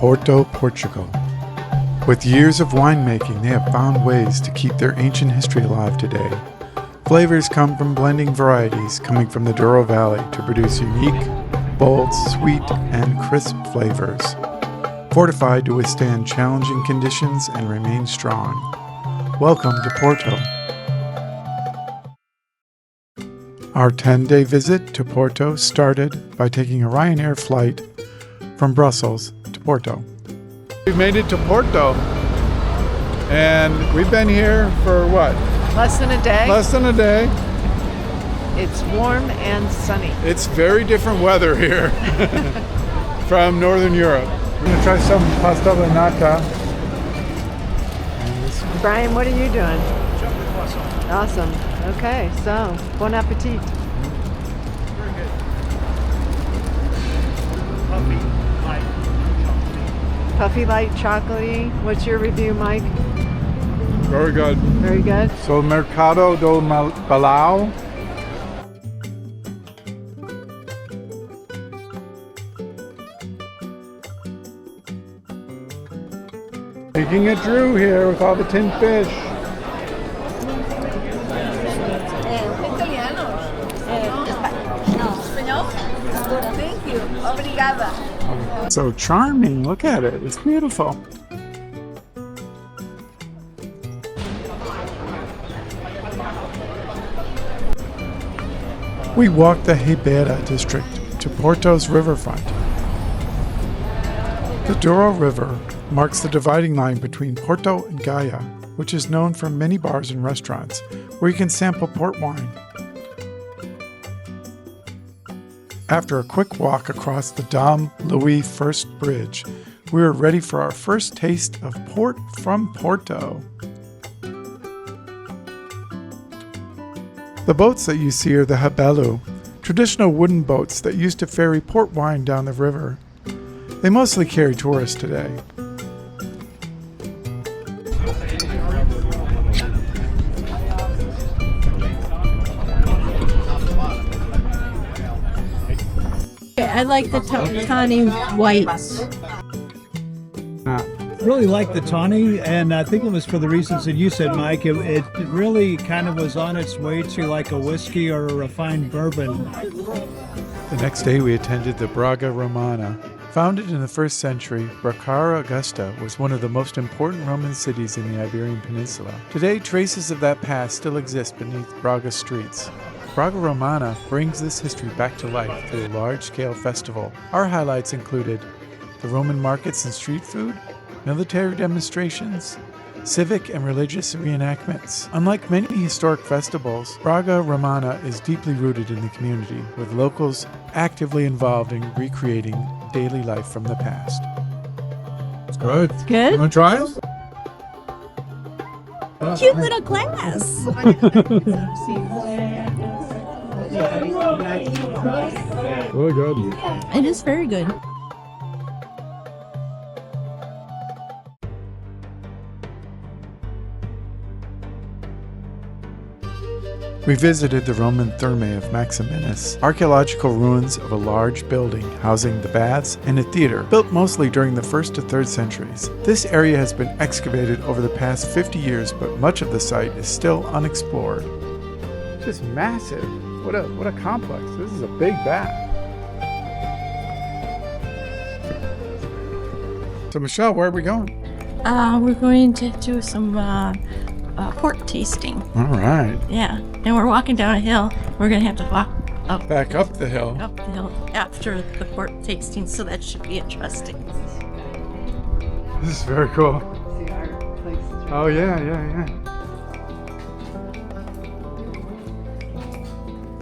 Porto, Portugal. With years of winemaking, they have found ways to keep their ancient history alive today. Flavors come from blending varieties coming from the Douro Valley to produce unique, bold, sweet, and crisp flavors, fortified to withstand challenging conditions and remain strong. Welcome to Porto. Our 10-day visit to Porto started by taking a Ryanair flight from Brussels to Porto. We've made it to Porto, and we've been here for what? Less than a day. Less than a day. It's warm and sunny. It's very different weather here from Northern Europe. We're going to try some pasta alla nata. Brian, what are you doing? Chocolate croissant. Awesome. Okay, so bon appetit. Very good. Puffy, light, chocolatey. Puffy light, chocolatey. What's your review, Mike? Very good. Very good. So Mercado do Palau. Taking a Drew here with all the tinned fish. Thank you. Obrigada. So charming. Look at it. It's beautiful. We walked the Ribeira district to Porto's riverfront. The Douro River marks the dividing line between Porto and Gaia, which is known for many bars and restaurants where you can sample port wine. After a quick walk across the Dom Louis First Bridge, we were ready for our first taste of port from Porto. The boats that you see are the habelu, traditional wooden boats that used to ferry port wine down the river. They mostly carry tourists today. I like the tawny whites. Really like the tawny, and I think it was for the reasons that you said, Mike. It really kind of was on its way to like a whiskey or a refined bourbon. The next day we attended the Braga Romana. Founded in the 1st century, Braga Augusta was one of the most important Roman cities in the Iberian Peninsula. Today, traces of that past still exist beneath Braga's streets. Braga Romana brings this history back to life through a large-scale festival. Our highlights included the Roman markets and street food, military demonstrations, civic and religious reenactments. Unlike many historic festivals, Braga Romana is deeply rooted in the community, with locals actively involved in recreating daily life from the past. It's good. It's good. You want to try it? Cute little glass. Really good. It is very good. We visited the Roman Thermae of Maximinus, archaeological ruins of a large building housing the baths and a theater, built mostly during the 1st to 3rd centuries. This area has been excavated over the past 50 years, but much of the site is still unexplored. Just massive. What a complex. This is a big bath. So Michelle, where are we going? We're going to do some port tasting. All right. Yeah, and we're walking down a hill. We're gonna have to walk up Back up the hill. after the port tasting, so that should be interesting. This is very cool. See our place. Oh yeah.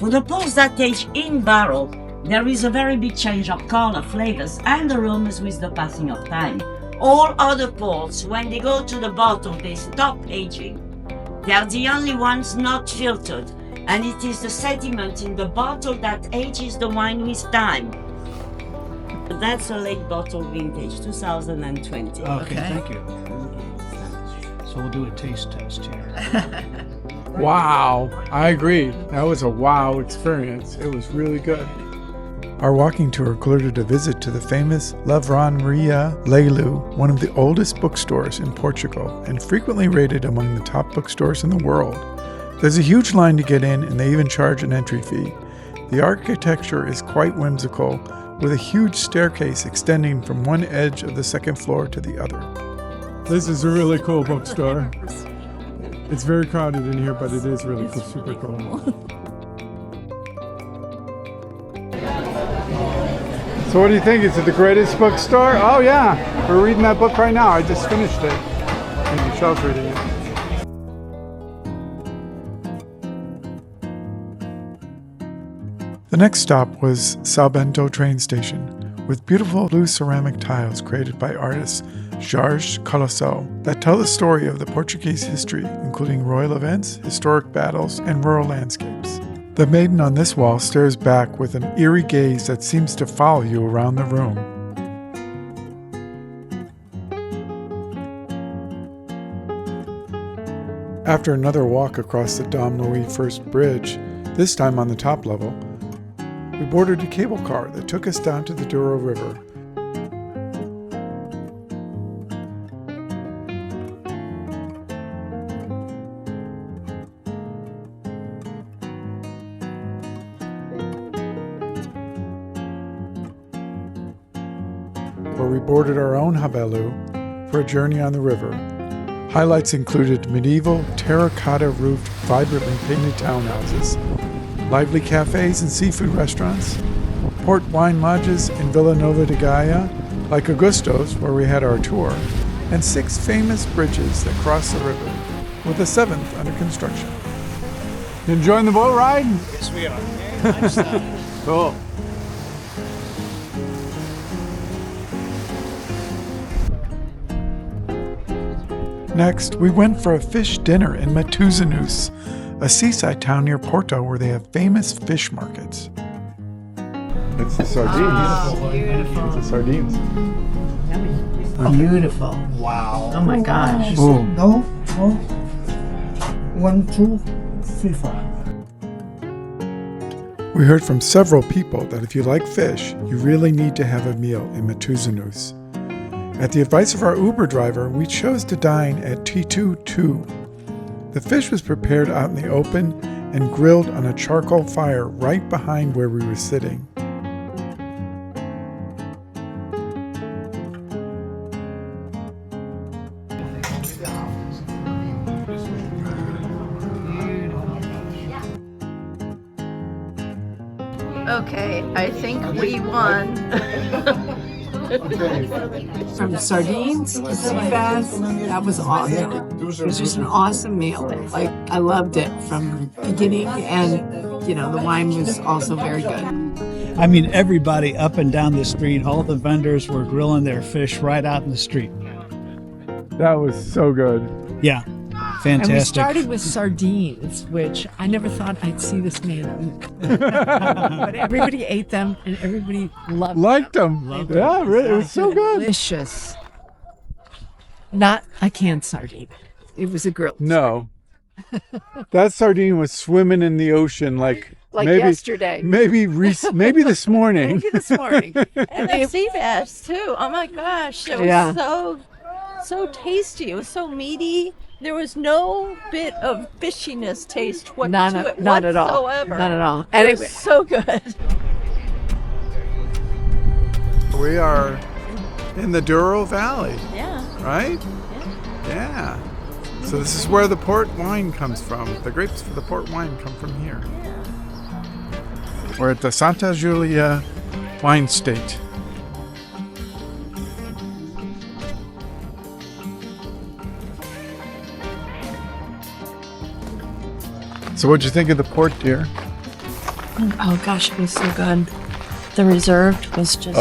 For the ports that age in barrel, there is a very big change of color, flavors, and aromas with the passing of time. All other ports, when they go to the bottom, they stop aging. They are the only ones not filtered, and it is the sediment in the bottle that ages the wine with time. That's a late bottle vintage, 2020. Okay, thank you. So we'll do a taste test here. Wow, I agree. That was a wow experience. It was really good. Our walking tour included a visit to the famous Livraria Leilu, one of the oldest bookstores in Portugal and frequently rated among the top bookstores in the world. There's a huge line to get in, and they even charge an entry fee. The architecture is quite whimsical, with a huge staircase extending from one edge of the second floor to the other. This is a really cool bookstore. It's very crowded in here, but it is really super cool. So what do you think? Is it the greatest bookstore? Oh yeah, we're reading that book right now. I just finished it. And Michelle's reading it. The next stop was São Bento train station, with beautiful blue ceramic tiles created by artist Jorge Colosso that tell the story of the Portuguese history, including royal events, historic battles, and rural landscapes. The maiden on this wall stares back with an eerie gaze that seems to follow you around the room. After another walk across the Dom Louis First Bridge, this time on the top level, we boarded a cable car that took us down to the Douro River. Where we boarded our own habelu for a journey on the river. Highlights included medieval, terracotta-roofed, vibrantly painted townhouses, lively cafes and seafood restaurants, port wine lodges in Vila Nova de Gaia, like Augusto's, where we had our tour, and 6 famous bridges that cross the river, with a 7th under construction. You enjoying the boat ride? Yes, we are. Very much so. Cool. Next, we went for a fish dinner in Matosinhos, a seaside town near Porto where they have famous fish markets. It's the sardines. Oh, beautiful. It's the sardines. Beautiful. Wow. Oh my gosh. Oh. No. 1, 2, 3, 4. We heard from several people that if you like fish, you really need to have a meal in Matosinhos. At the advice of our Uber driver, we chose to dine at T22. The fish was prepared out in the open and grilled on a charcoal fire right behind where we were sitting. Okay, I think we won. From sardines to sea bass, that was awesome. It was just an awesome meal. Like, I loved it from beginning, and you know, the wine was also very good. I mean, everybody up and down the street, all the vendors were grilling their fish right out in the street. That was so good. Yeah, fantastic. And we started with sardines, which I never thought I'd see this man eat. But everybody ate them, and everybody loved Liked them. Yeah, really, it was so good. Delicious. Not a canned sardine. It was a grilled. No. That sardine was swimming in the ocean like maybe yesterday. Maybe this morning. Maybe this morning. And the sea bass too. Oh my gosh, it was so tasty. It was so meaty. There was no bit of fishiness taste to it Not at all. whatsoever. Not at all. And it was so good. We are in the Douro Valley, Yeah. right? Yeah. So this is where the port wine comes from. The grapes for the port wine come from here. We're at the Santa Julia wine state. So what'd you think of the port, dear? Oh gosh, it was so good. The reserved was just.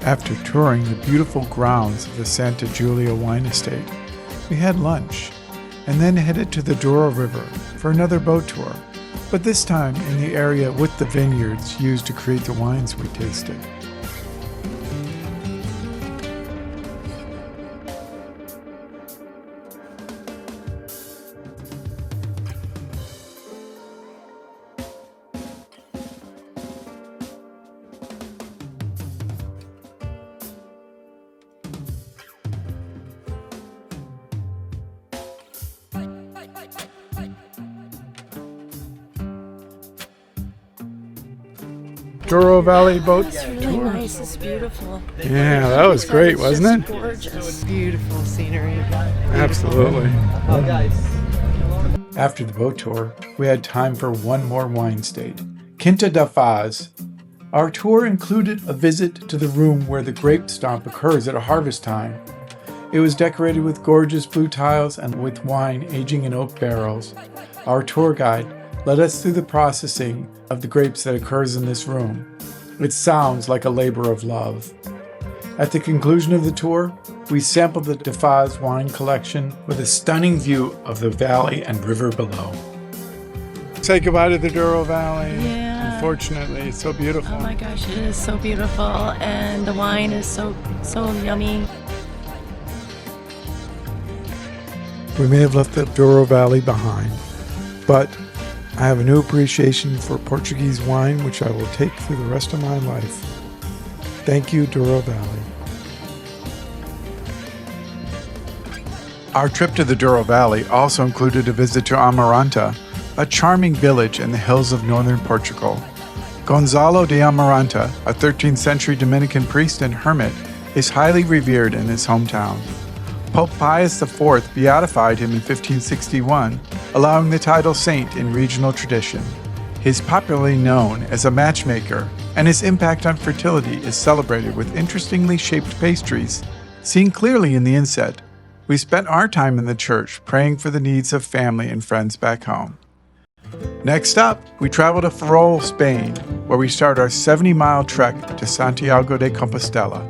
After touring the beautiful grounds of the Santa Julia wine estate, we had lunch and then headed to the Douro River for another boat tour, but this time in the area with the vineyards used to create the wines we tasted. Douro Valley boat It's really tour. nice. It's beautiful. Yeah, that was great, It's wasn't just it? Gorgeous. Beautiful scenery. Absolutely. After the boat tour, we had time for one more wine state, Quinta da Faz. Our tour included a visit to the room where the grape stomp occurs at a harvest time. It was decorated with gorgeous blue tiles and with wine aging in oak barrels. Our tour guide led us through the processing of the grapes that occurs in this room. It sounds like a labor of love. At the conclusion of the tour, we sampled the Da Faz wine collection with a stunning view of the valley and river below. Say goodbye to the Douro Valley. Yeah. Unfortunately, it's so beautiful. Oh my gosh, it is so beautiful, and the wine is so yummy. We may have left the Douro Valley behind, but I have a new appreciation for Portuguese wine, which I will take through the rest of my life. Thank you, Douro Valley. Our trip to the Douro Valley also included a visit to Amarante, a charming village in the hills of northern Portugal. Gonzalo de Amarante, a 13th century Dominican priest and hermit, is highly revered in his hometown. Pope Pius IV beatified him in 1561, allowing the title saint in regional tradition. He is popularly known as a matchmaker, and his impact on fertility is celebrated with interestingly shaped pastries. Seen clearly in the inset, we spent our time in the church praying for the needs of family and friends back home. Next up, we travel to Ferrol, Spain, where we start our 70-mile trek to Santiago de Compostela.